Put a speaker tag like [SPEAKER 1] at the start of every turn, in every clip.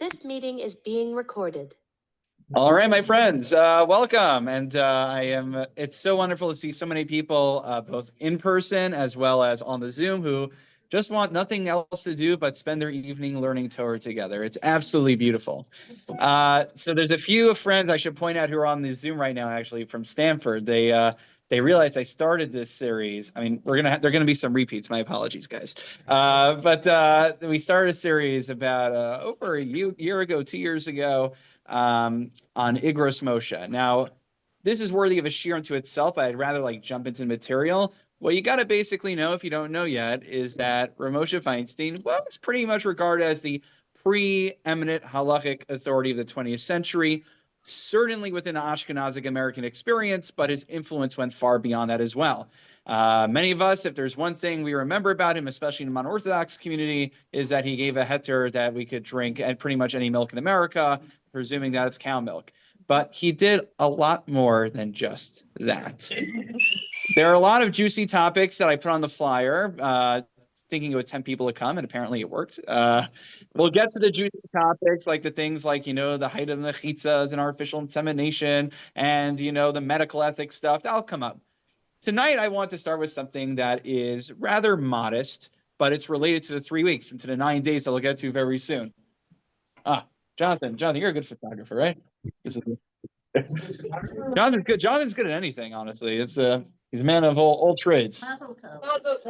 [SPEAKER 1] This meeting is being recorded.
[SPEAKER 2] All right, my friends, welcome. And it's so wonderful to see so many people, both in person as well as on the Zoom, who just want nothing else to do but spend their evening learning Torah together. It's absolutely beautiful. So there's a few friends I should point out who are on the Zoom right now, actually, from Stanford. They realized I started this series. I mean, there are gonna be some repeats. My apologies, guys. But we started a series about over a year ago, 2 years ago, on Igros Moshe. Now, this is worthy of a shiur unto itself, but I'd rather jump into the material. What you got to basically know, if you don't know yet, is that Rav Moshe Feinstein was pretty much regarded as the preeminent halachic authority of the 20th century, certainly within the Ashkenazic American experience, but his influence went far beyond that as well. Many of us, if there's one thing we remember about him, especially in the non-Orthodox community, is that he gave a heter that we could drink at pretty much any milk in America, presuming that it's cow milk. But he did a lot more than just that. There are a lot of juicy topics that I put on the flyer, thinking it would tempt people to come, and apparently it worked. We'll get to the juicy topics, like the things like, the height of the mechitzas and artificial insemination and, the medical ethics stuff. That'll come up. Tonight, I want to start with something that is rather modest, but it's related to the 3 weeks and to the 9 days that we'll get to very soon. Jonathan, you're a good photographer, right? Jonathan's good. Jonathan's good at anything, honestly. He's a man of all trades.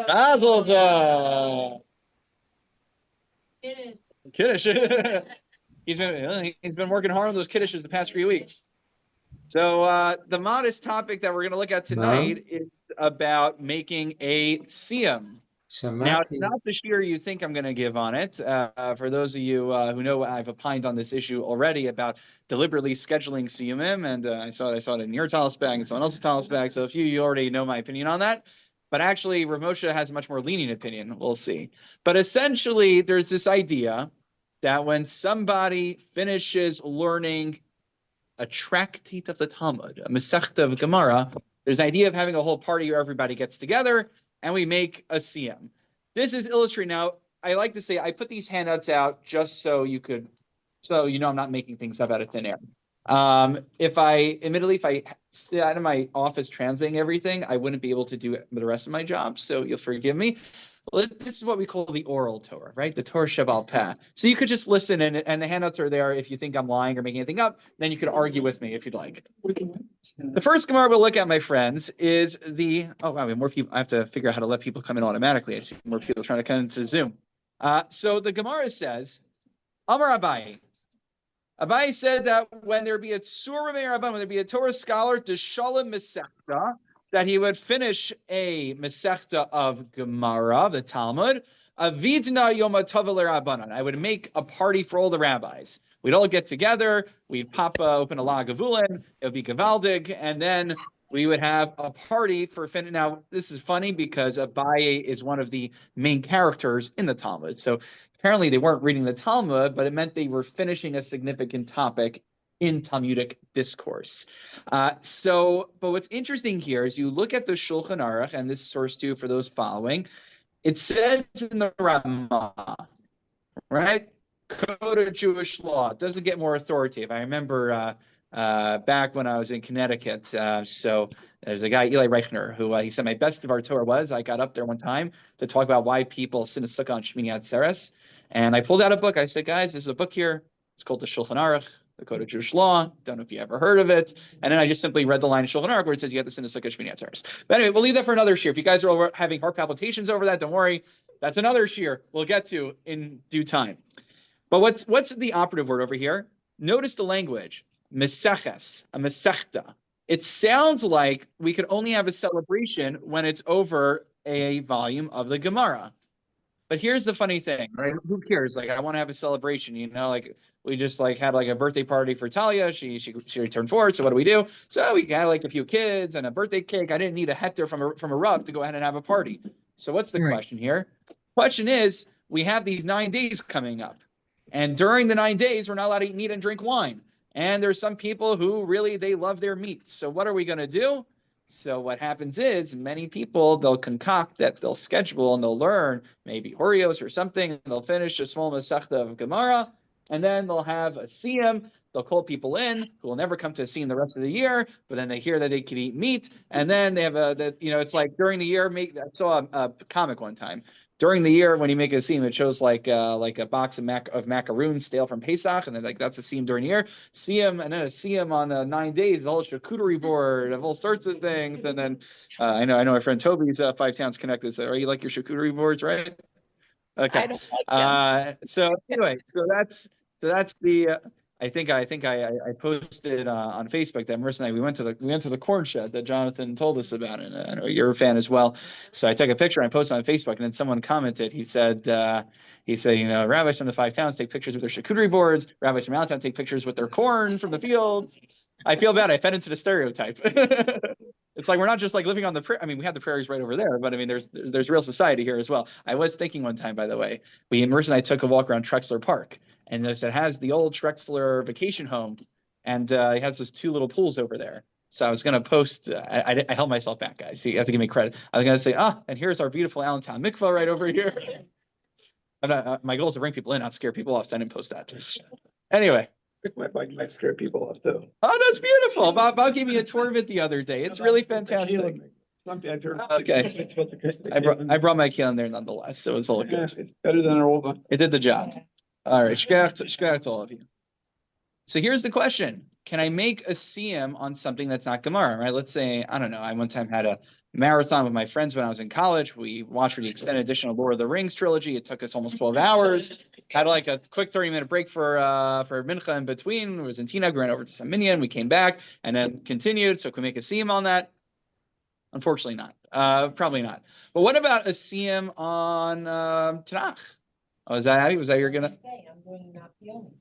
[SPEAKER 2] Mazel tov. Kiddush. He's been working hard on those kiddushes the past 3 weeks. So the modest topic that we're going to look at tonight is about making a siyum. Now, it's not the shiur you think I'm going to give on it. For those of you who know, I've opined on this issue already about deliberately scheduling siyumim, and I saw it in your tallis bag and someone else's tallis bag. So if you already know my opinion on that. But actually, Rav Moshe has a much more lenient opinion. We'll see. But essentially, there's this idea that when somebody finishes learning a tractate of the Talmud, a Masechta of Gemara, there's an idea of having a whole party where everybody gets together and we make a siyum. This is illustrated. Now, I like to say I put these handouts out just so I'm not making things up out of thin air. If I sit out of my office translating everything, I wouldn't be able to do the rest of my job, so you'll forgive me. Well, this is what we call the oral Torah, right? The Torah Sheba'al Peh. So you could just listen, and the handouts are there if you think I'm lying or making anything up. Then you could argue with me if you'd like. The first Gemara we'll look at, my friends, is we have more people. I have to figure out how to let people come in automatically. I see more people trying to come into Zoom. So the Gemara says, Amar Abaye. Abaye said that when there be a tzur rabbeinu rabban, when there be a Torah scholar, deshalem mesechta, that he would finish a mesechta of Gemara, the Talmud, avidna yom tov l'rabbanan. I would make a party for all the rabbis. We'd all get together. We'd pop open a la gavulin. It would be gavaldig, and then we would have a party for finish. Now, this is funny because Abaye is one of the main characters in the Talmud. So apparently they weren't reading the Talmud, but it meant they were finishing a significant topic in Talmudic discourse. But what's interesting here is you look at the Shulchan Aruch, and this is source 2 for those following. It says in the Ramah, right? Code of Jewish law. It doesn't get more authoritative. I remember back when I was in Connecticut, so there's a guy, Eli Reichner, who he said my best of our Torah was, I got up there one time to talk about why people sin a sukkah on Shmini Atzeres, and I pulled out a book. I said, guys, there's a book here. It's called the Shulchan Aruch, the Code of Jewish Law. Don't know if you ever heard of it. And then I just simply read the line in Shulchan Aruch where it says you have to sin a sukkah Shmini Atzeres. But anyway, we'll leave that for another shiur. If you guys are having heart palpitations over that, don't worry. That's another shiur we'll get to in due time. But what's the operative word over here? Notice the language. Meseches, a mesechta. It sounds like we could only have a celebration when it's over a volume of the Gemara. But here's the funny thing, right? Who cares? I want to have a celebration, we just had a birthday party for Talia. She turned 4, so what do we do? So we had a few kids and a birthday cake. I didn't need a heter from a Rav to go ahead and have a party. So what's the question here? Question is, we have these 9 days coming up. And during the 9 days, we're not allowed to eat meat and drink wine. And there's some people who really, they love their meat. So what are we going to do? So what happens is many people, they'll concoct that, they'll schedule and they'll learn maybe Oreos or something. And they'll finish a small Masechta of Gemara. And then they'll have a siyum. They'll call people in who will never come to a siyum the rest of the year, but then they hear that they can eat meat. And then they have it's like during the year, I saw a comic one time. During the year, when you make a siyum, it shows like a box of macaroons stale from Pesach, and then like that's a siyum during the year. Siyum, and then a siyum on 9 days, a whole charcuterie board of all sorts of things. And then I know my friend Toby's 5 Towns connected. So, are you like your charcuterie boards, right? Okay.
[SPEAKER 3] I don't like them.
[SPEAKER 2] So anyway, so that's the. I think I posted on Facebook that Marissa and I we went to the corn shed that Jonathan told us about, and I know you're a fan as well. So I took a picture and I posted on Facebook, and then someone commented. He said rabbis from the 5 towns take pictures with their charcuterie boards. Rabbis from Allentown take pictures with their corn from the fields. I feel bad. I fed into the stereotype. It's like we're not just like living on the we have the prairies right over there, but I mean there's real society here as well. I was thinking one time, by the way, Marissa and I took a walk around Trexler Park, and it has the old Trexler vacation home, and it has those 2 little pools over there. So I was going to post. I held myself back, guys. So you have to give me credit. I was going to say, and here's our beautiful Allentown mikvah right over here. I'm not, my goal is to bring people in, not scare people off. So I didn't post that. Anyway.
[SPEAKER 4] My bike might scare people off too.
[SPEAKER 2] Oh, that's beautiful. Bob gave me a tour of it the other day. It's really fantastic. Okay. I brought my kid in there nonetheless, so it's all good.
[SPEAKER 4] It's better than our old one.
[SPEAKER 2] It did the job. All right. Shkach to all of you. So here's the question. Can I make a siyum on something that's not Gemara, right? Let's say, I don't know, I one time had a marathon with my friends when I was in college. We watched the extended edition of Lord of the Rings trilogy. It took us almost 12 hours. Had like a quick 30-minute break for mincha in between. It was in Tina, we ran over to some minyan. We came back and then continued. So can we make a siyum on that? Unfortunately not. Probably not. But what about a siyum on Tanakh? Oh, is that Abby? Was that you're gonna?
[SPEAKER 3] I'm going to not be honest.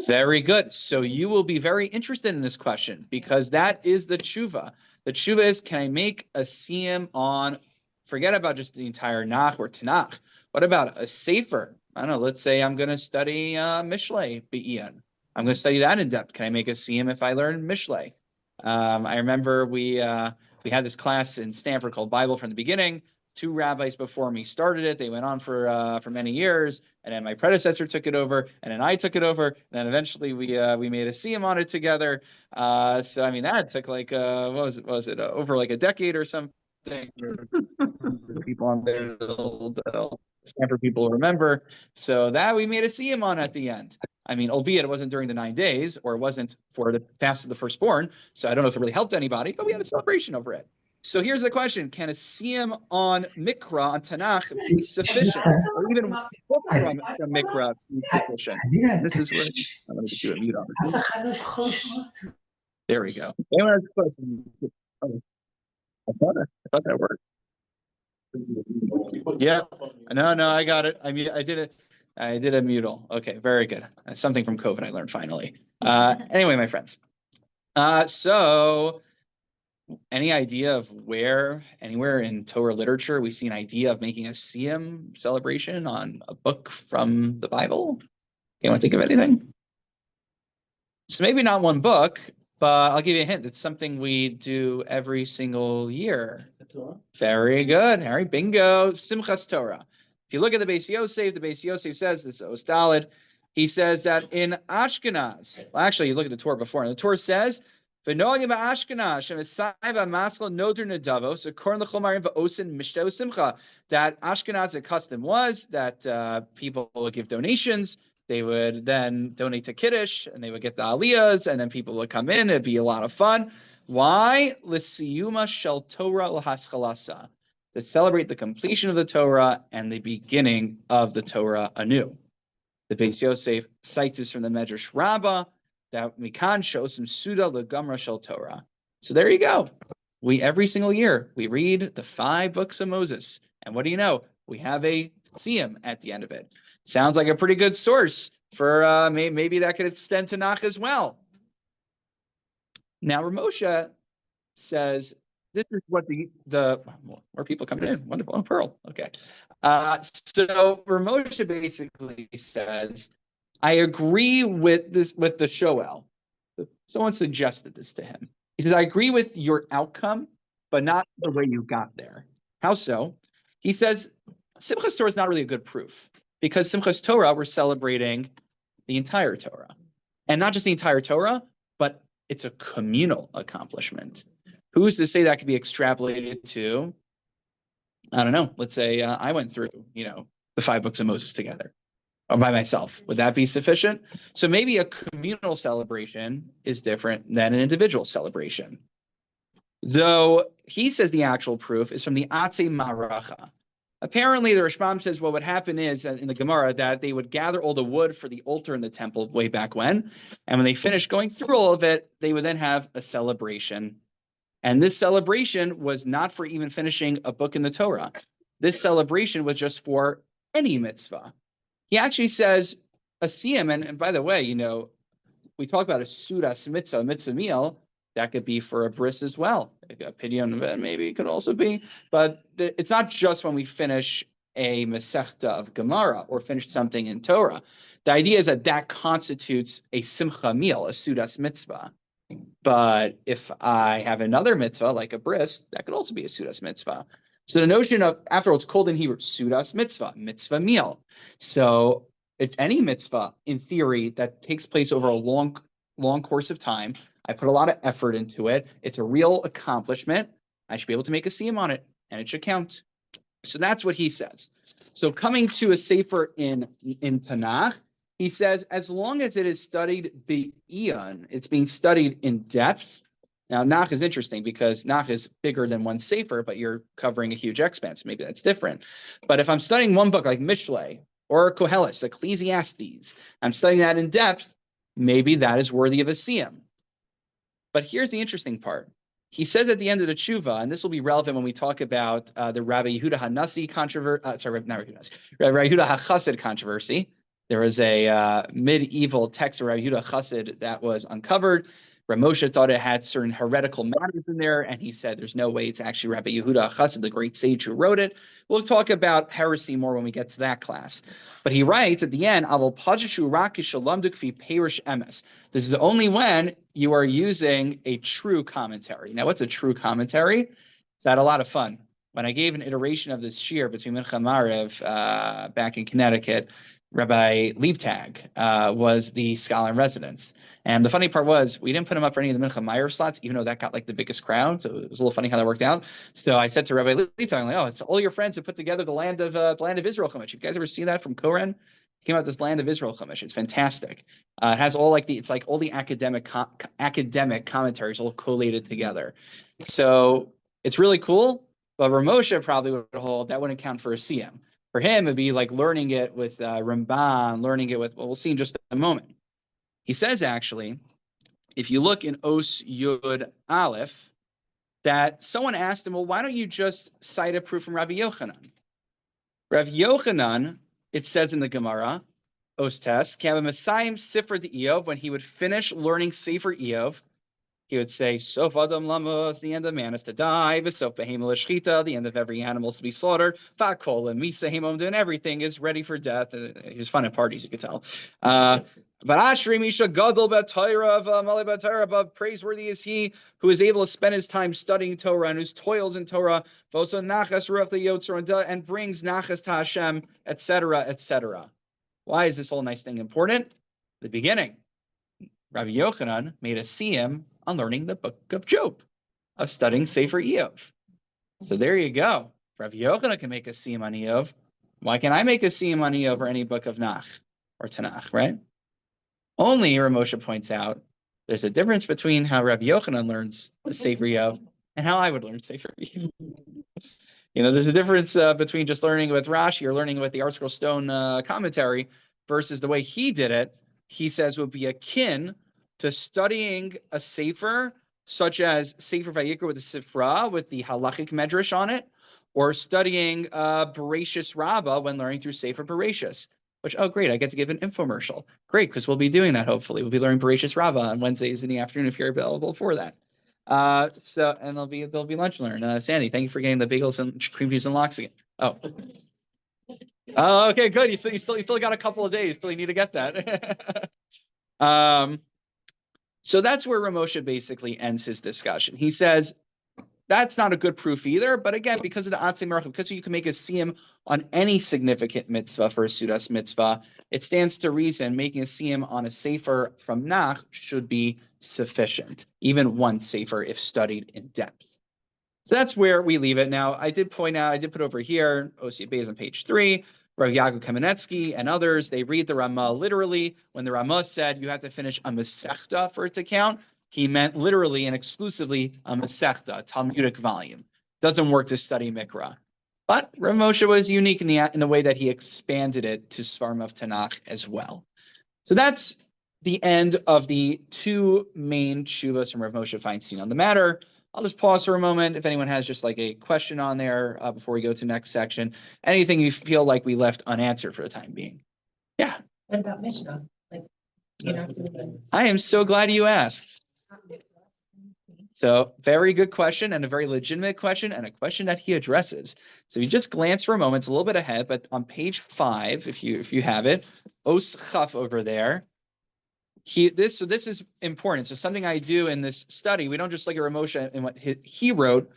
[SPEAKER 2] Very good. So you will be very interested in this question because that is the tshuva. The tshuva is, can I make a siyum on, forget about just the entire Nach or Tanakh. What about a sefer? I don't know. Let's say I'm going to study Mishlei Be'iyun. I'm going to study that in depth. Can I make a siyum if I learn Mishlei? I remember we had this class in Stanford called Bible from the Beginning. 2 rabbis before me started it. They went on for many years, and then my predecessor took it over, and then I took it over, and then eventually we made a siyum on it together. So I mean that took like what was it over like a decade or something. People on there, the Stanford people remember. So that we made a siyum on at the end. I mean, albeit it wasn't during the 9 days, or it wasn't for the fast of the firstborn. So I don't know if it really helped anybody, but we had a celebration over it. So here's the question. Can a siyum on Mikra, on Tanakh, be sufficient? Or even from Mikra be sufficient? This is where I'm going to do a mute on it. There we go. Anyone has a question? Oh, I thought that worked. Yeah. No, I got it. I mean, I did it. I did a mutal. Okay, very good. That's something from COVID I learned finally. Anyway, my friends. So any idea of where, anywhere in Torah literature, we see an idea of making a siyum celebration on a book from the Bible? Anyone think of anything? So maybe not one book, but I'll give you a hint. It's something we do every single year. Very good, Harry. Bingo. Simchas Torah. If you look at the Beis Yosef says, this is Ostalid, he says that in Ashkenaz, well, actually, you look at the Torah before, and the Torah says, that Ashkenaz's custom was that people would give donations. They would then donate to Kiddush, and they would get the aliyahs, and then people would come in. It'd be a lot of fun. Why? L'siyuma shel Torah l'haschalasa, to celebrate the completion of the Torah and the beginning of the Torah anew. The Beis Yosef cites this from the Medrash Rabbah, that Mikan shows some Suda L'Gamra Shel Torah. So there you go. Every single year, we read the 5 books of Moses. And what do you know? We have a siyum at the end of it. Sounds like a pretty good source for maybe that could extend to Nach as well. Now, Moshe says, this is what the more people coming in. Wonderful. Oh, Pearl. Okay. So Moshe basically says, I agree with this, with the Shoel. Someone suggested this to him. He says, I agree with your outcome, but not the way you got there. How so? He says, Simchas Torah is not really a good proof, because Simchas Torah, we're celebrating the entire Torah. And not just the entire Torah, but it's a communal accomplishment. Who's to say that could be extrapolated to, I don't know, let's say I went through, the 5 books of Moses together or by myself. Would that be sufficient? So maybe a communal celebration is different than an individual celebration. Though he says the actual proof is from the Atze Maracha. Apparently, the Rashbam says what would happen is in the Gemara that they would gather all the wood for the altar in the temple way back when. And when they finished going through all of it, they would then have a celebration. And this celebration was not for even finishing a book in the Torah. This celebration was just for any mitzvah. He actually says a siyam, and by the way, we talk about a sudas mitzvah, mitzvah meal. That could be for a bris as well. A pidyon maybe could also be, but it's not just when we finish a mesechta of Gemara or finish something in Torah. The idea is that constitutes a simcha meal, a sudas mitzvah. But if I have another mitzvah like a bris, that could also be a sudas mitzvah. So the notion of, after all, it's called in Hebrew sudas mitzvah, mitzvah meal. So any mitzvah, in theory, that takes place over a long course of time, I put a lot of effort into it. It's a real accomplishment. I should be able to make a siyum on it, and it should count. So that's what he says. So coming to a sefer in Tanakh, he says, as long as it is studied be'iyun, it's being studied in depth. Now, Nach is interesting because Nach is bigger than one sefer, but you're covering a huge expanse. Maybe that's different. But if I'm studying one book like Mishlei or Koheles, Ecclesiastes, I'm studying that in depth, maybe that is worthy of a siyum. But here's the interesting part. He says at the end of the tshuva, and this will be relevant when we talk about the Rabbi Yehuda HaNasi controversy. Rabbi Yehuda HaChassid controversy. There was a medieval text of Rabbi Yehuda Chassid that was uncovered. Rav Moshe thought it had certain heretical matters in there, and he said there's no way it's actually Rabbi Yehuda Chassid, the great sage who wrote it. We'll talk about heresy more when we get to that class. But he writes at the end, this is only when you are using a true commentary. Now, what's a true commentary? It's had a lot of fun. When I gave an iteration of this shir between Mincha and Maariv back in Connecticut, Rabbi Liebtag was the scholar in residence. And the funny part was we didn't put him up for any of the Mincha Meyer slots, even though that got like the biggest crowd. So it was a little funny how that worked out. So I said to Rabbi Liebtag, I'm like, it's all your friends who put together the land of Israel Chumash. You guys ever see that from Koren? He came out with this land of Israel Chumash. It's fantastic. It has all all the academic commentaries all collated together. So it's really cool. But Rav Moshe probably would hold that wouldn't count for a siyum. For him, it'd be like learning it with Ramban, learning it with, we'll see in just a moment. He says, actually, if you look in Os Yud Aleph, that someone asked him, well, why don't you just cite a proof from Rabbi Yochanan? Rabbi Yochanan, it says in the Gemara, Os Tes, Kava Messiah Sifra de Eov, when he would finish learning Sefer Eov, he would say, Sof Adam Lamos, the end of man is to die, V'sof Behemel Shchita, the end of every animal is to be slaughtered, V'akol and Misa Hemom, and everything is ready for death. He was fun at parties, you could tell. But Ashri Misha Gadol B'Torah of Malay B'Torah, but praiseworthy is he who is able to spend his time studying Torah and whose toils in Torah, V'oso Nachas Ruach Liyotzor, and brings Nachas to Hashem, etc., etc. Why is this whole nice thing important? The beginning. Rabbi Yochanan made a siyum on learning the book of Job, of studying Sefer Eov. So there you go. Rabbi Yochanan can make a siyum on Eov. Why can't I make a siyum on Eov or any book of Nach or Tanakh, right? Only, Rav Moshe points out, there's a difference between how Rabbi Yochanan learns the Sefer Eov and how I would learn Sefer Eov. There's a difference between just learning with Rashi or learning with the Art Scroll Stone commentary versus the way he did it. He says would be akin to studying a sefer, such as Sefer Vayikra with the Sifra, with the halachic medrash on it, or studying Bereshis Rabbah when learning through Sefer Bereshis. Which, oh great, I get to give an infomercial. Great, because we'll be doing that hopefully. We'll be learning Bereshis Rabbah on Wednesdays in the afternoon if you're available for that. And there'll be lunch and learn. Sandy, thank you for getting the bagels and cream cheese and lox again. Oh. Oh, okay, good. You still got a couple of days till you need to get that. So that's where Rav Moshe basically ends his discussion. He says, that's not a good proof either. But again, because of the Atzei Merachim, because you can make a siyum on any significant mitzvah for a Sudas mitzvah, it stands to reason making a siyum on a sefer from Nach should be sufficient, even one sefer if studied in depth. So that's where we leave it. Now, I did point out, I did put over here, OC Bayes on page 3, Rav Yaakov Kamenetsky and others, they read the Ramah literally. When the Ramah said you have to finish a Masechta for it to count, he meant literally and exclusively a Masechta, a Talmudic volume. Doesn't work to study Mikra. But Rav Moshe was unique in the way that he expanded it to Svarim of Tanakh as well. So that's the end of the two main tshuvas from Rav Moshe Feinstein on the matter. I'll just pause for a moment if anyone has just like a question on there before we go to the next section. Anything you feel like we left unanswered for the time being. Yeah.
[SPEAKER 3] What about Mishnah? Like, you know,
[SPEAKER 2] I am so glad you asked. So very good question and a very legitimate question and a question that he addresses. So if you just glance for a moment, it's a little bit ahead, but on page 5, if you have it, Os Chaf over there. This is important. So something I do in this study, we don't just look at Rav Moshe and what he wrote,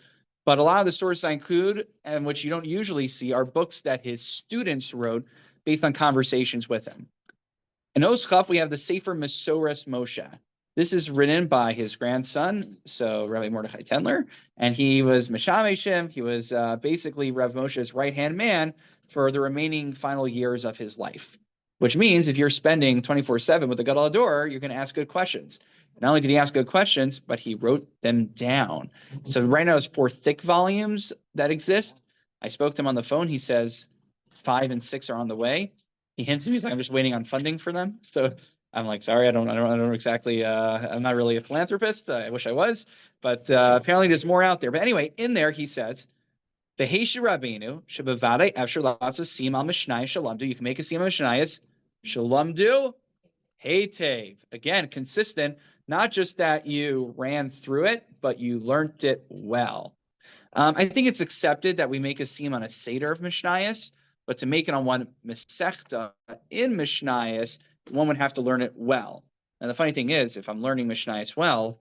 [SPEAKER 2] but a lot of the sources I include and which you don't usually see are books that his students wrote based on conversations with him. In Os Chaf, we have the Sefer Mesores Moshe. This is written by his grandson, so Rabbi Mordechai Tendler, and he was Meshameshim. He was basically Rav Moshe's right-hand man for the remaining final years of his life. Which means if you're spending 24/7 with the Gadol Hador, you're going to ask good questions. Not only did he ask good questions, but he wrote them down. So right now there's 4 thick volumes that exist. I spoke to him on the phone. He says 5 and 6 are on the way. He hints to me, he's like, I'm just waiting on funding for them. So I'm like, sorry, I don't exactly, I'm not really a philanthropist. I wish I was, but apparently there's more out there. But anyway, in there he says, V'heishi Rabbeinu shebavadei efshar la'asos siyum al mishnayos shalamdu. You can make a siyum al mishnayos shalamdu heitev. Again, consistent. Not just that you ran through it, but you learned it well. I think it's accepted that we make a siyum on a seder of mishnayos, but to make it on one mesechta in mishnayos, one would have to learn it well. And the funny thing is, if I'm learning mishnayos well,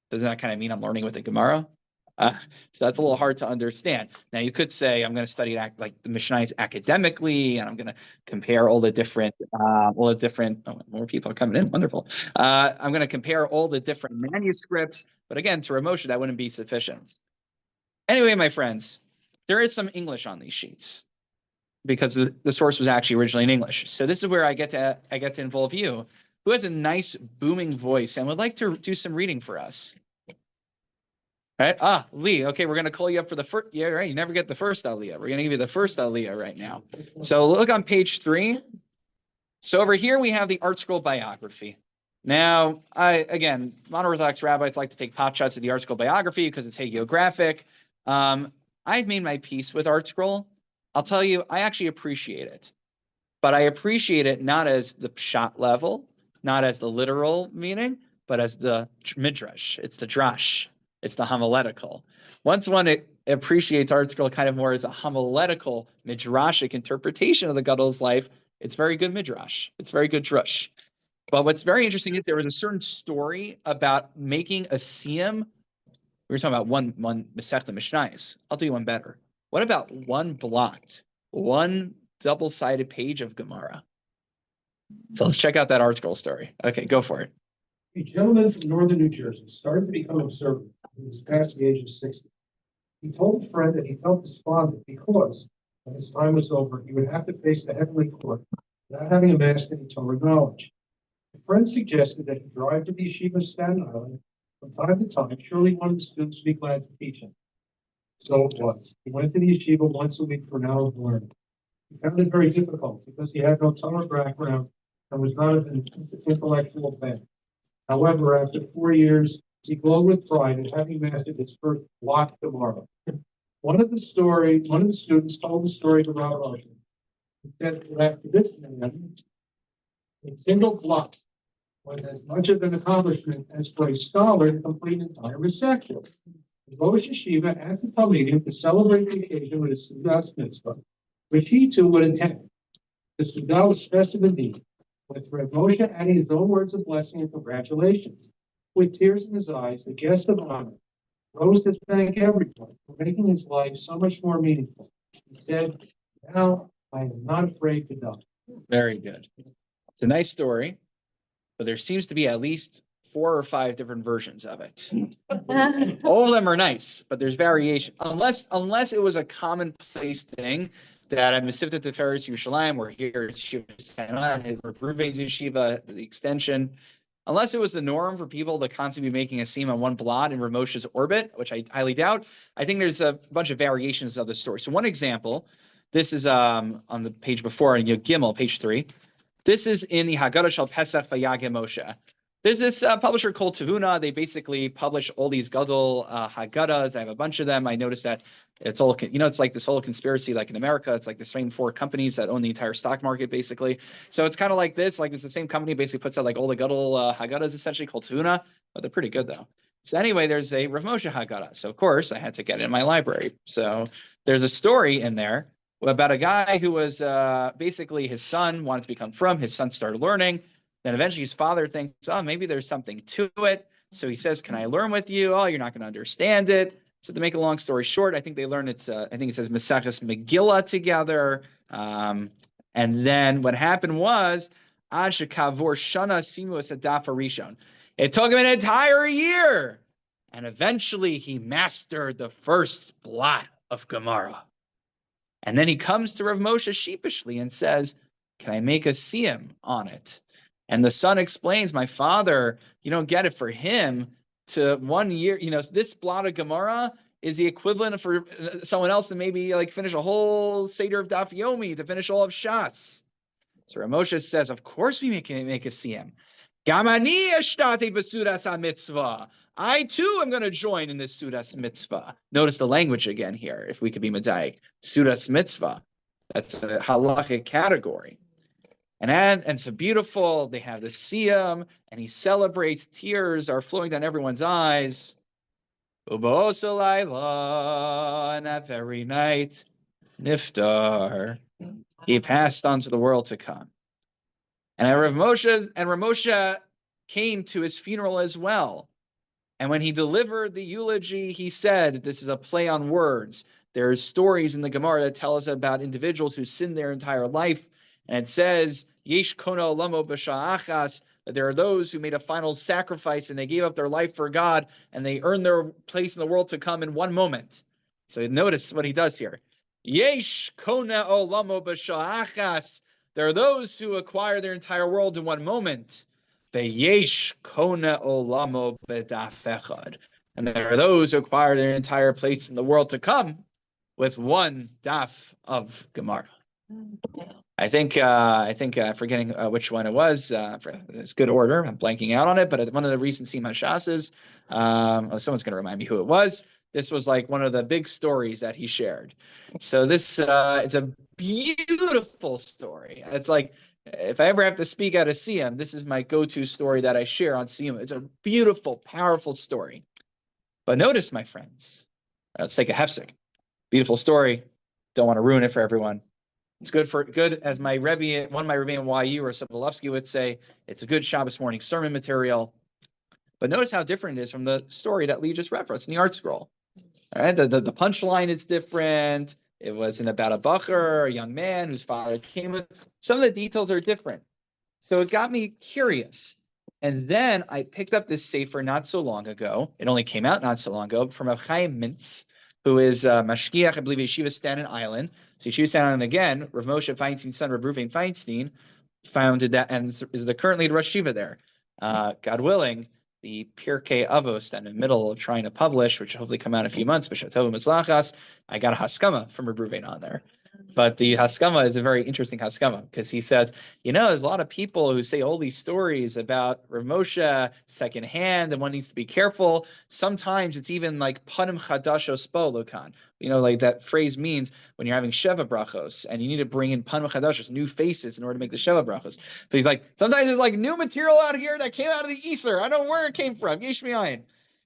[SPEAKER 2] doesn't that kind of mean I'm learning with the Gemara? So that's a little hard to understand. Now you could say I'm going to study it like the Mishnayos academically, and I'm going to compare all the different. Oh, more people are coming in. Wonderful. I'm going to compare all the different manuscripts, but again, to Rav Moshe, that wouldn't be sufficient. Anyway, my friends, there is some English on these sheets because the source was actually originally in English. So this is where I get to involve you, who has a nice booming voice and would like to do some reading for us. Right? Lee. Okay, we're going to call you up for the first. Yeah, right. You never get the first Aliyah. We're going to give you the first Aliyah right now. So look on page 3. So over here we have the Art Scroll biography. Now, again, mono-Orthodox rabbis like to take pot shots at the Art Scroll biography because it's hagiographic. I've made my peace with Art Scroll. I'll tell you, I actually appreciate it. But I appreciate it not as the pshat level, not as the literal meaning, but as the midrash. It's the drash. It's the homiletical. Once one appreciates Art Scroll kind of more as a homiletical, midrashic interpretation of the Gadol's life, it's very good midrash. It's very good drush. But what's very interesting is there was a certain story about making a siyum. We were talking about one Masechta Mishnayos. I'll do you one better. What about one double-sided page of Gemara? So let's check out that Art Scroll story. Okay, go for it.
[SPEAKER 5] A gentleman from northern New Jersey started to become observant when he was past the age of 60. He told a friend that he felt despondent because, when his time was over, he would have to face the heavenly court without having amassed any Torah knowledge. The friend suggested that he drive to the yeshiva of Staten Island from time to time. Surely one of the students would be glad to teach him. So it was. He went to the yeshiva once a week for an hour of learning. He found it very difficult because he had no Torah background and was not an intellectual bent. However, after 4 years, he glowed with pride at having mastered his first block Gemara. One of the students told the story to Rav Moshe. He said that after this man, a single block was as much of an accomplishment as for a scholar to complete an entire section. The Rosh Yeshiva asked the Talmidim to celebrate the occasion with a Sudas mitzvah, which he too would attend. The Sudah was festive indeed, with Rav Moshe adding his own words of blessing and congratulations. With tears in his eyes, the guest of honor rose to thank everyone for making his life so much more meaningful. He said, "Now I am not afraid to die."
[SPEAKER 2] Very good. It's a nice story, but there seems to be at least 4 or 5 different versions of it. All of them are nice, but there's variation. Unless it was a commonplace thing that I'm Mesivta Teferis Yerushalayim, or here it's Shiva Sinai, or Ruvain's Yeshiva, the extension. Unless it was the norm for people to constantly be making a seam on one blot in Rav Moshe's orbit, which I highly doubt, I think there's a bunch of variations of the story. So one example, this is on the page before, in Yud Gimel, page 3. This is in the Haggadah Shel Pesach Vayageh Moshe. There's this publisher called Tavuna. They basically publish all these Gadol Haggadahs. I have a bunch of them. I noticed that it's all, it's like this whole conspiracy, like in America, it's like the same 4 companies that own the entire stock market, basically. So it's kind of like this, like it's the same company basically puts out like all the Gadol Haggadahs, essentially, called Tavuna, but they're pretty good though. So anyway, there's a Rav Moshe Haggadah. So of course I had to get it in my library. So there's a story in there about a guy who was basically, his son wanted to become from, his son started learning. Then eventually his father thinks, oh, maybe there's something to it. So he says, can I learn with you? Oh, you're not going to understand it. So to make a long story short, I think they learn I think it says Maseches Megillah together. And then what happened was, Ad Shekavor Shana Simu Sadaf Rishon. It took him an entire year. And eventually he mastered the first blot of Gemara. And then he comes to Rav Moshe sheepishly and says, can I make a siyum on it? And the son explains, my father, you don't get it, for him to 1 year, this blot of Gemara is the equivalent for someone else to maybe like finish a whole Seder of Daf Yomi, to finish all of Shas. So Rav Moshe says, of course we make a siyum. Gamani ashtate b'sudas mitzvah. I too am going to join in this sudas mitzvah. Notice the language again here, if we could be medayik. Sudas mitzvah. That's a halachic category. And so beautiful. They have the siyum, and he celebrates. Tears are flowing down everyone's eyes. Ubosalayla, and that very night, niftar, he passed on to the world to come. And Rav Moshe came to his funeral as well. And when he delivered the eulogy, he said, this is a play on words. There's stories in the Gemara that tell us about individuals who sinned their entire life. And it says, Yesh kona olamo b'sha'achas, that there are those who made a final sacrifice and they gave up their life for God and they earned their place in the world to come in one moment. So notice what he does here. Yesh kona olamo b'sha'achas. There are those who acquire their entire world in one moment. Veyesh kona olamo b'daf echad. And there are those who acquire their entire place in the world to come with one daf of Gemara. I think forgetting which one it was. It's good order. I'm blanking out on it, but one of the recent Sima Shas's, someone's going to remind me who it was. This was like one of the big stories that he shared. So this, it's a beautiful story. It's like, if I ever have to speak out of Siyam, this is my go-to story that I share on Siyam. It's a beautiful, powerful story. But notice, my friends, let's take a hefsek. Beautiful story. Don't want to ruin it for everyone. It's good as my Rebbe, one of my Rebbe in YU or Sobolovsky would say, it's a good Shabbos morning sermon material. But notice how different it is from the story that Lee just referenced in the art scroll. All right, the punchline is different. It wasn't about a bacher, a young man whose father came in. Some of the details are different. So it got me curious. And then I picked up this sefer not so long ago. It only came out not so long ago, from Rav Chaim Mintz, who is Mashgiach, I believe, Yeshiva Staten Island. So Yeshiva Staten Island, again, Rav Moshe Feinstein's son, Rav Ruvain Feinstein, founded that and is currently the Rosh Yeshiva there. God willing, the Pirkei Avos that in the middle of trying to publish, which will hopefully come out in a few months, B'Shatov Mitzlachas, I got a Haskama from Rav Ruvain on there. But the Haskama is a very interesting Haskama, because he says, there's a lot of people who say all these stories about Rav Moshe secondhand, and one needs to be careful. Sometimes it's even like Panim Chadashos Lokan. Like that phrase means when you're having Sheva Brachos, and you need to bring in Panim Chadashos, new faces, in order to make the Sheva Brachos. But he's like, sometimes there's like new material out here that came out of the ether. I don't know where it came from. Yesh Mi'ayin.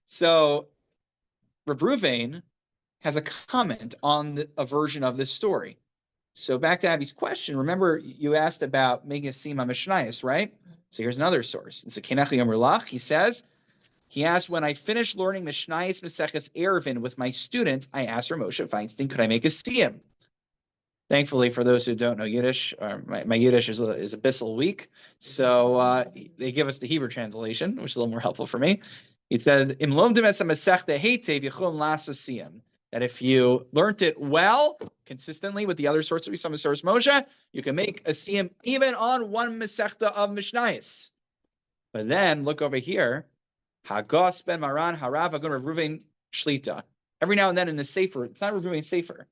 [SPEAKER 2] So Rav Ruvain has a comment on a version of this story. So back to Abby's question, remember you asked about making a sima mishnayos, right? So here's another source. It's a Kenach Yom Rulach. He says, He asked, when I finished learning Mishnayos Maseches Eruvin with my students, I asked Rav Moshe Feinstein, could I make a siyum? Thankfully, for those who don't know Yiddish, my Yiddish is a bissel weak, so they give us the Hebrew translation, which is a little more helpful for me. He said, "Im lomdim es masechta heitev yichum lasa siyum." That if you learned it well, consistently with the other sources we saw, source Moshe, you can make a siyum even on one masechta of Mishnayos. But then look over here, Hagos ben Maran Harav Agun Rav Ruvain Shlita. Every now and then in the Sefer, it's not Rav Ruvain Sefer,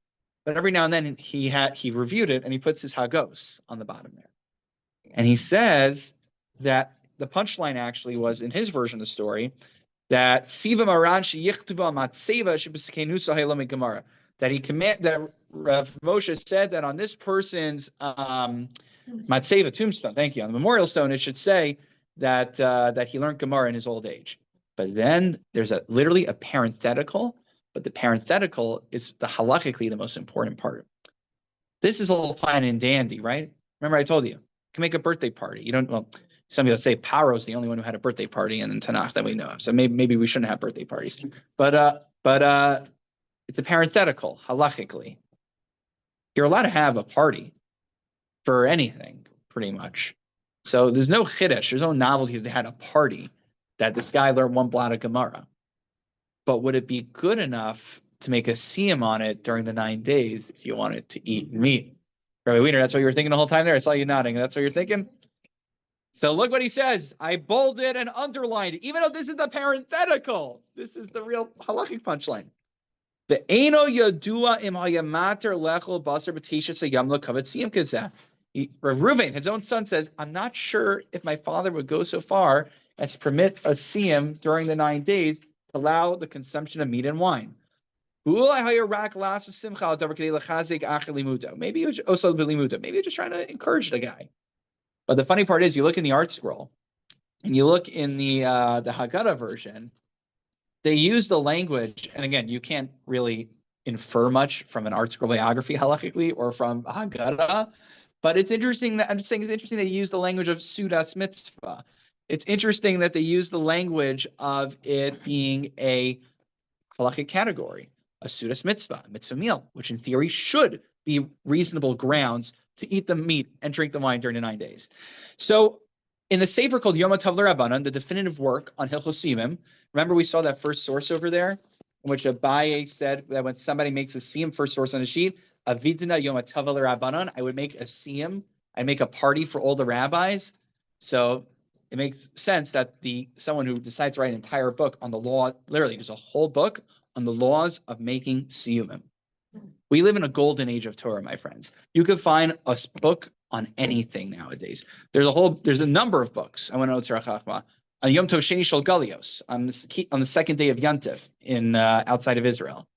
[SPEAKER 2] but every now and then he reviewed it and he puts his Hagos on the bottom there. And he says that the punchline actually was in his version of the story that Siva Maran Sheyichtuva Matseva Shibiskenusa Hailami Gemara. That Rav Moshe said that on this person's Matseva tombstone, thank you, on the memorial stone, it should say that he learned Gemara in his old age. But then there's literally a parenthetical, but the parenthetical is halachically the most important part. This is all fine and dandy, right? Remember I told you, you can make a birthday party. You don't, well, some people say Paro's the only one who had a birthday party in Tanakh that we know of. So maybe we shouldn't have birthday parties. But it's a parenthetical, halachically. You're allowed to have a party for anything, pretty much. So there's no chiddush, there's no novelty that they had a party that this guy learned one blot of Gemara. But would it be good enough to make a siyum on it during the 9 days if you wanted to eat meat? Rabbi Wiener, that's what you were thinking the whole time there? I saw you nodding. That's what you're thinking? So look what he says. I bolded and underlined it, even though this is the parenthetical. This is the real halachic punchline. The Eino Yadua im hayamater lechol basar b'tisha sayamlo kavet siyum kazeh. Reuven, his own son, says, I'm not sure if my father would go so far as to permit a siyum during the 9 days to allow the consumption of meat and wine. Maybe you're just trying to encourage the guy. But the funny part is, you look in the art scroll, and you look in the Haggadah version, they use the language, and again, you can't really infer much from an art scroll biography halachically or from Haggadah, but it's interesting that I'm just saying it's interesting they use the language of Sudas Mitzvah. It's interesting that they use the language of it being a halachic category, a Sudas Mitzvah, a mitzvah meal, which in theory should be reasonable grounds to eat the meat and drink the wine during the 9 days. So in the Sefer called Yom HaTov L'Rabbanan, the definitive work on Hilchos Siyumim, remember we saw that first source over there, in which Abaye said that when somebody makes a siyum, first source on a sheet, Avidna Yom HaTov L'Rabbanan, I would make a siyum, I'd make a party for all the rabbis. So it makes sense that someone who decides to write an entire book on the law, literally there's a whole book on the laws of making siyumim. We live in a golden age of Torah, my friends. You could find a book on anything nowadays. There's a number of books. I want to know Tzara Chachma. On Yom Tov Sheni Shel Galios, on the second day of Yantif in outside of Israel.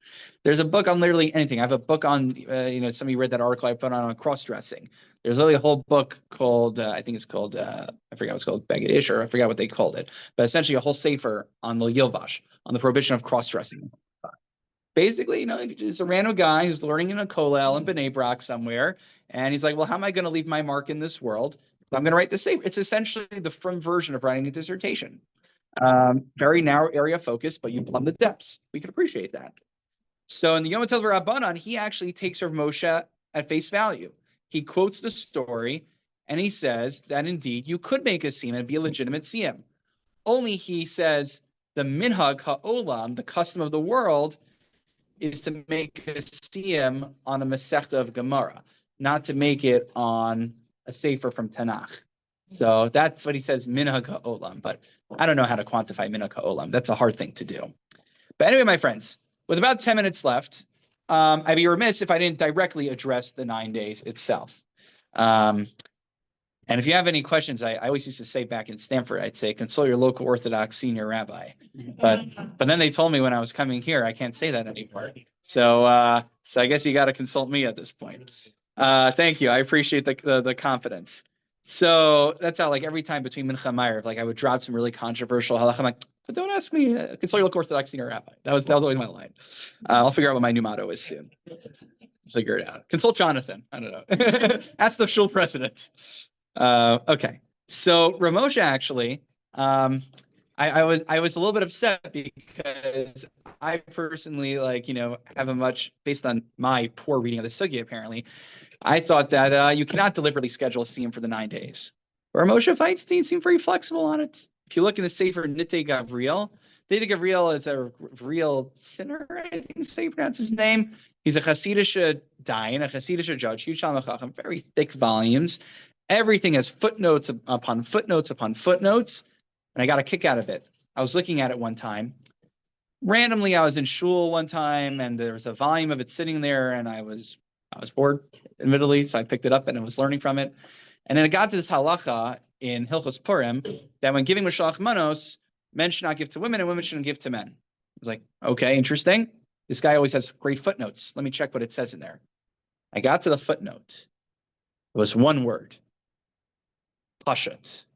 [SPEAKER 2] There's a book on literally anything. I have a book on, some of you read that article I put on cross-dressing. There's literally a whole book called, I think it's called, I forgot what's called, Beged or I forgot what they called it. But essentially a whole sefer on the Yilvash, on the prohibition of cross-dressing. Basically, it's a random guy who's learning in a kollel in Bnei Brak somewhere, and he's like, well, how am I going to leave my mark in this world? I'm going to write the sefer. It's essentially the frum version of writing a dissertation. Very narrow area of focus, but you plumb the depths. We can appreciate that. So in the Yom HaTov Rabbanan, he actually takes Rav Moshe at face value. He quotes the story, and he says that indeed you could make a siyum and be a legitimate siyum. Only he says the minhag ha'olam, the custom of the world, is to make a siyum on a Masechta of Gemara, not to make it on a sefer from Tanakh. So that's what he says, minhag ha'olam. But I don't know how to quantify minhag ha'olam. That's a hard thing to do. But anyway, my friends, with about 10 minutes left, I'd be remiss if I didn't directly address the 9 days itself. And if you have any questions, I always used to say back in Stanford, I'd say, consult your local Orthodox senior rabbi. But then they told me when I was coming here, I can't say that anymore. So I guess you got to consult me at this point. Thank you. I appreciate the confidence. So that's how, like, every time between Mincha and Ma'ariv, like, I would drop some really controversial halakha. I'm like, but don't ask me. Consult your local Orthodox senior rabbi. That was always my line. I'll figure out what my new motto is soon. Figure it out. Consult Jonathan. I don't know. That's the shul president. Okay. So Rav Moshe actually, I I was a little bit upset because I personally have a much based on my poor reading of the sugya. Apparently, I thought that you cannot deliberately schedule a siyum for the 9 days. Or Moshe Feinstein seemed very flexible on it. If you look in the Sefer Nite Gavriel, Nite Gavriel is a real sinner, I think is how you pronounce his name. He's a Hasidic dayan, a Hasidic judge, huge Talmud Chacham, very thick volumes. Everything has footnotes upon footnotes upon footnotes, and I got a kick out of it. I was looking at it one time. Randomly, I was in shul one time, and there was a volume of it sitting there, and I was bored, admittedly, so I picked it up and I was learning from it. And then it got to this halacha in Hilchos Purim that when giving Mashalach Manos, men should not give to women and women shouldn't give to men. I was like, okay, interesting. This guy always has great footnotes. Let me check what it says in there. I got to the footnote. It was one word. Pashut.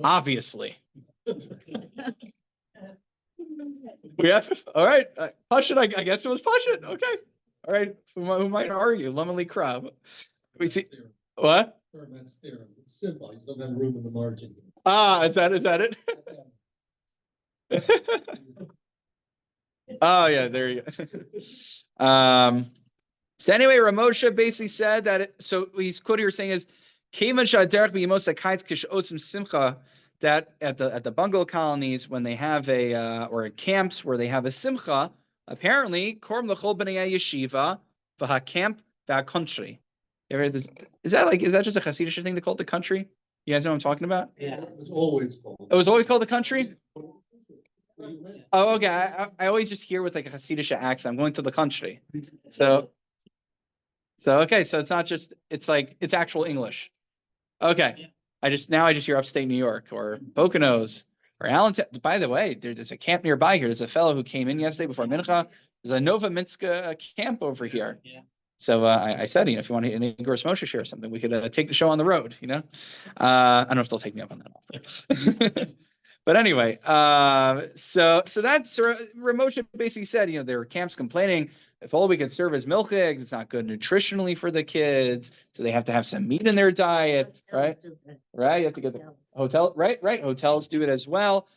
[SPEAKER 2] Obviously. We have, all right. Pashut, I guess it was Pashut. Okay. All right. Who might argue? Lumali Krab. We see. What?
[SPEAKER 6] It's simple. You just don't have room in the margin.
[SPEAKER 2] Ah, is that it? Oh yeah, there you go. So anyway, Ramosha basically said that. So he's quoted here saying is, that at the bungalow colonies when they have or at camps where they have a simcha, apparently korm l'chol b'nei yeshiva v'hacamp v'hacountry. Is that just a Hasidic thing to call it the country? You guys know what I'm talking about?
[SPEAKER 6] Yeah, it was always called.
[SPEAKER 2] It was always called the country? Oh, okay. I always just hear with like a Hasidic accent. I'm going to the country. So okay. So it's not just, it's actual English. Okay. I just hear upstate New York or Poconos or Allentown. By the way, there's a camp nearby here. There's a fellow who came in yesterday before Mincha. There's a Nova Minska camp over here. Yeah. So I said, if you want an Igros Moshe share or something, we could take the show on the road, I don't know if they'll take me up on that offer. But anyway, so that's Moshe basically said, there were camps complaining if all we could serve is milk eggs, it's not good nutritionally for the kids. So they have to have some meat in their diet, right? Right. You have to get the hotel, right? Hotels do it as well.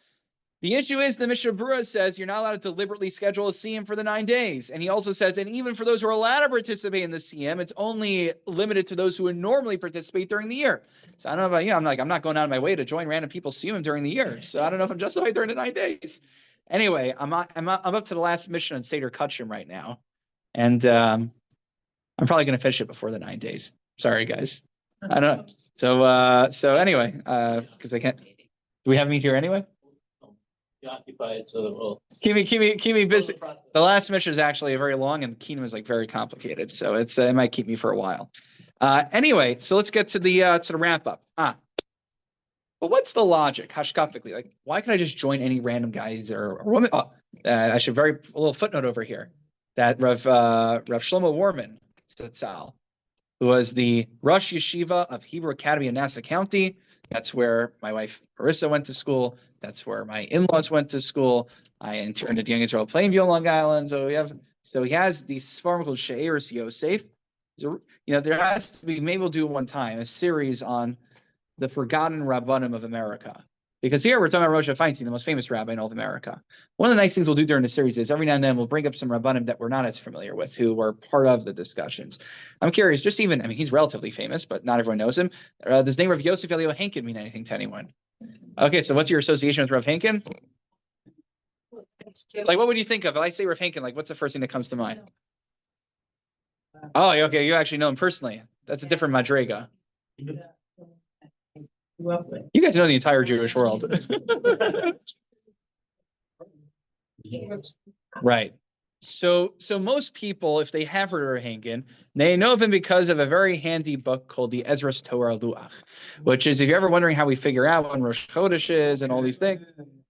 [SPEAKER 2] The issue is the Mishnah Berurah says you're not allowed to deliberately schedule a siyum for the 9 days. And he also says, and even for those who are allowed to participate in the siyum, it's only limited to those who would normally participate during the year. So I don't know about you. I'm not going out of my way to join random people's siyum during the year. So I don't know if I'm justified during the 9 days. Anyway, I'm up to the last mission on Seder Kachim right now. And I'm probably going to finish it before the 9 days. Sorry, guys. I don't know. So anyway, because I can't. Do we have meat here anyway?
[SPEAKER 6] Occupied, so that we'll
[SPEAKER 2] keep me busy. The last mission is actually very long, and the kingdom is very complicated, so it might keep me for a while. Anyway, so let's get to the wrap up. But what's the logic, hashkafically? Why can't I just join any random guys or women? I should a little footnote over here that Rav Shlomo Warman Zatzal, who was the Rosh Yeshiva of Hebrew Academy in Nassau County. That's where my wife Marissa went to school. That's where my in-laws went to school. I interned at Young Israel Plainview, Long Island. So he has these Sfarim called She'eris Yosef. So, there has to be, maybe we'll do one time, a series on the forgotten Rabbanim of America. Because here we're talking about Moshe Feinstein, the most famous rabbi in all of America. One of the nice things we'll do during the series is every now and then we'll bring up some Rabbanim that we're not as familiar with, who were part of the discussions. I'm curious, he's relatively famous, but not everyone knows him. Does the name of Yosef Elio Henkin mean anything to anyone? Okay, so what's your association with Rav Henkin? What would you think of? If I say Rav Henkin, what's the first thing that comes to mind? Oh, okay, you actually know him personally. That's a different madrega. You guys know the entire Jewish world. Right. So most people, if they have heard of Henkin, they know of him because of a very handy book called the Ezra's Torah Luach, which is, if you're ever wondering how we figure out when Rosh Chodesh is and all these things.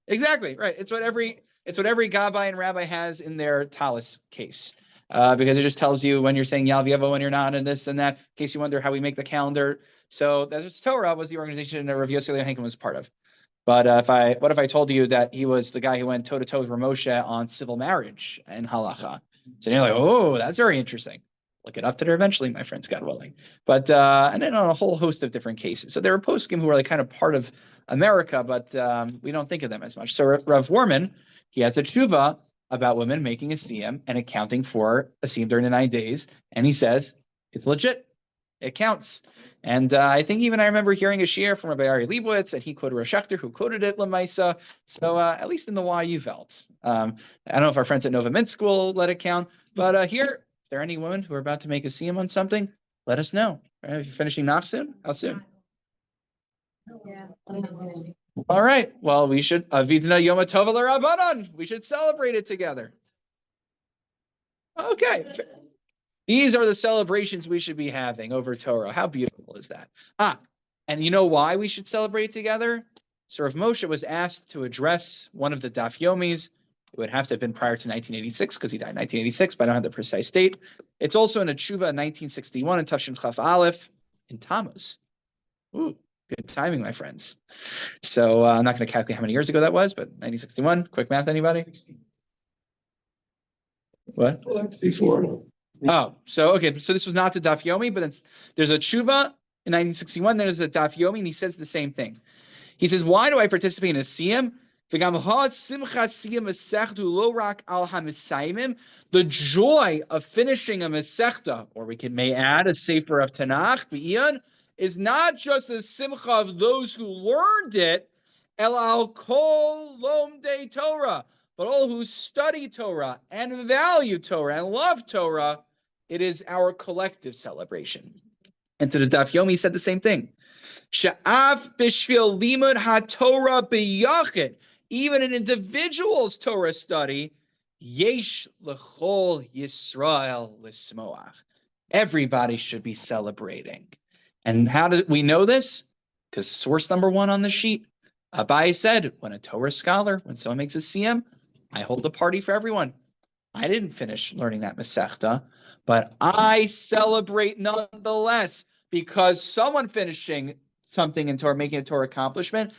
[SPEAKER 2] Exactly, right. It's what every Gabbai and Rabbi has in their Talis case. Because it just tells you when you're saying Yal V'Yevo, when you're not, and this and that, in case you wonder how we make the calendar. So that's Torah was the organization that Rav Yossi Henkin was part of. But what if I told you that he was the guy who went toe-to-toe with Moshe on civil marriage and halacha? So you're like, oh, that's very interesting. Look it up to there eventually, my friends, God willing. But and then on a whole host of different cases. So there were poskim who were kind of part of America, but we don't think of them as much. So Rav Warman, he has a tshuva about women making a siyum and accounting for a siyum during the 9 days, and he says it's legit, it counts. And I think even I remember hearing a shir from Rabbi Ari Leibowitz, and he quoted Rosh Hashanah, who quoted it Lamaisa. So at least in the YU Velt. I don't know if our friends at Nova Mint School let it count, but here, if there are any women who are about to make a siyum on something, let us know. Right? If you're finishing Nach soon, how soon?
[SPEAKER 3] Yeah.
[SPEAKER 2] All right. Well, we should Avidna Yom Tov L'Rabbanan. We should celebrate it together. Okay. These are the celebrations we should be having over Torah. How beautiful is that? And you know why we should celebrate together? So if Moshe was asked to address one of the Daf Yomis, it would have to have been prior to 1986 because he died in 1986, but I don't have the precise date. It's also in a tshuva in 1961 in Tafshin Chaf Aleph in Tammuz. Ooh, good timing, my friends. So I'm not going to calculate how many years ago that was, but 1961. Quick math, anybody? What?
[SPEAKER 4] Before.
[SPEAKER 2] Oh, so okay. So this was not the Daf Yomi, but there's a tshuva in 1961. There's a Daf Yomi, and he says the same thing. He says, "Why do I participate in a siyum? The joy of finishing a mesechta, or we may add a sefer of Tanakh, is not just a simcha of those who learned it, el al kol lomdei Torah, but all who study Torah and value Torah and love Torah. It is our collective celebration." And to the Daf Yomi, he said the same thing. Sha'af b'shvil limud haTorah b'yachid. Even an individual's Torah study, yesh l'chol Yisrael l'smoach. Everybody should be celebrating. And how do we know this? Because source number one on the sheet, Abai said, when a Torah scholar, when someone makes a siyum, I hold a party for everyone. I didn't finish learning that Masechta, but I celebrate nonetheless because someone finishing something in Torah, making a Torah accomplishment,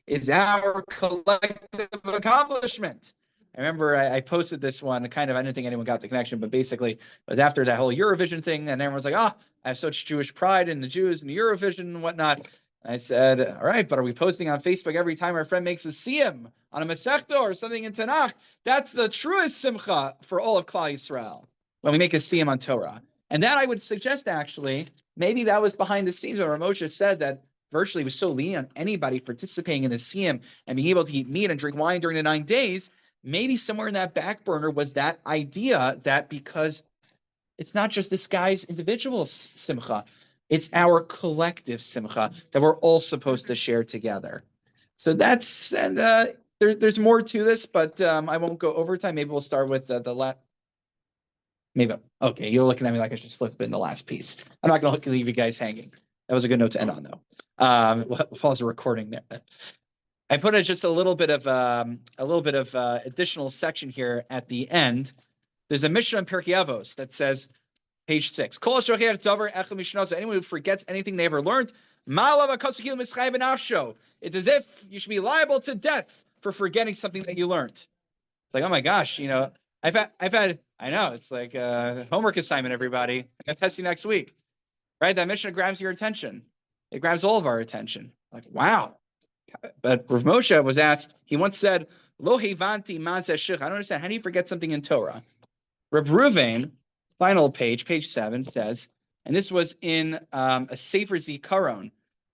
[SPEAKER 2] is our collective accomplishment. I remember I posted this one, I didn't think anyone got the connection, but basically it was after that whole Eurovision thing, and everyone's like, I have such Jewish pride in the Jews and the Eurovision and whatnot. I said, all right, but are we posting on Facebook every time our friend makes a siyum on a Masechta or something in Tanakh? That's the truest simcha for all of Klal Yisrael, when we make a siyum on Torah. And that I would suggest, actually, maybe that was behind the scenes where Moshe said that virtually was so lenient on anybody participating in the siyum and being able to eat meat and drink wine during the 9 days. Maybe somewhere in that back burner was that idea that because it's not just this guy's individual simcha, it's our collective simcha that we're all supposed to share together. So that's, and there's more to this, but I won't go overtime. Maybe we'll start with the last. Maybe, okay, you're looking at me like I should slip in the last piece. I'm not going to leave you guys hanging. That was a good note to end on, though. Pause the recording there. I put just a little bit of additional section here at the end. There's a Mishnah in Pirkei Avos that says, page 6. Anyone who forgets anything they ever learned, it's as if you should be liable to death for forgetting something that you learned. It's like, oh my gosh, I've had, I know, it's like a homework assignment, everybody. I got testing next week, right? That Mishnah grabs your attention. It grabs all of our attention. Like, wow. But Rav Moshe was asked, he once said, Lo hevanti man zeh. I don't understand. How do you forget something in Torah? Reb Ruvain, final page 7, says, and this was in a Sefer Zikaron,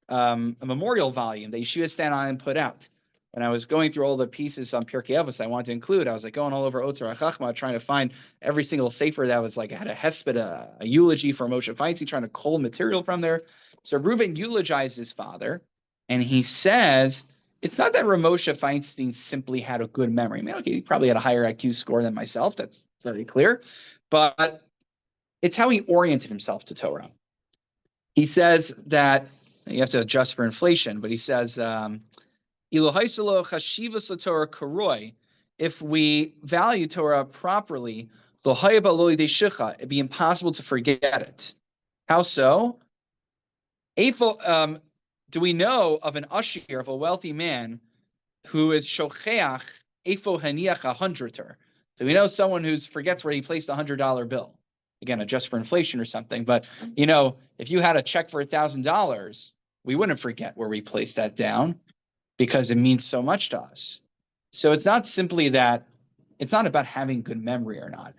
[SPEAKER 2] a memorial volume that Yeshiva Stand On and put out. When I was going through all the pieces on Pirkei Avos I wanted to include, I was like going all over Otzar HaChachma, trying to find every single sefer that was like had a hesped, a eulogy for Moshe Feinstein, trying to cull material from there. So Reuven eulogized his father, and he says it's not that Moshe Feinstein simply had a good memory. I mean, okay, he probably had a higher IQ score than myself. That's very clear, but it's how he oriented himself to Torah. He says that you have to adjust for inflation, but he says, if we value Torah properly, it'd be impossible to forget it. How so? Do we know of an ashir, of a wealthy man, who is shocheach efo haniach a hundredter? Do we know someone who forgets where he placed $100 bill? Again, adjust for inflation or something. But if you had a check for $1,000, we wouldn't forget where we placed that down, because it means so much to us. So it's not simply that, it's not about having good memory or not,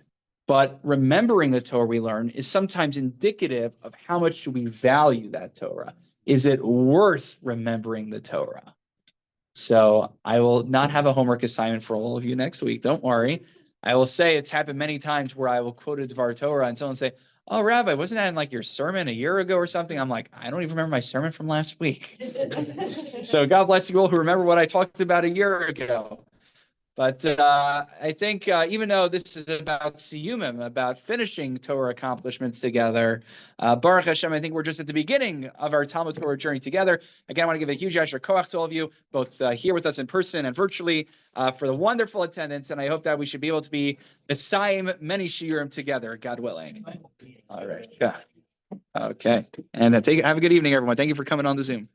[SPEAKER 2] but remembering the Torah we learn is sometimes indicative of how much do we value that Torah. Is it worth remembering the Torah? So I will not have a homework assignment for all of you next week. Don't worry. I will say it's happened many times where I will quote a Dvar Torah and someone say, "Oh, Rabbi, wasn't that in like your sermon a year ago or something?" I'm like, I don't even remember my sermon from last week. So God bless you all who remember what I talked about a year ago. But I think even though this is about siyumim, about finishing Torah accomplishments together, Baruch Hashem, I think we're just at the beginning of our Talmud Torah journey together. Again, I want to give a huge Asher Koach to all of you, both here with us in person and virtually, for the wonderful attendance. And I hope that we should be able to be Messiah many shiurim together, God willing. All right. Yeah. Okay. And have a good evening, everyone. Thank you for coming on the Zoom.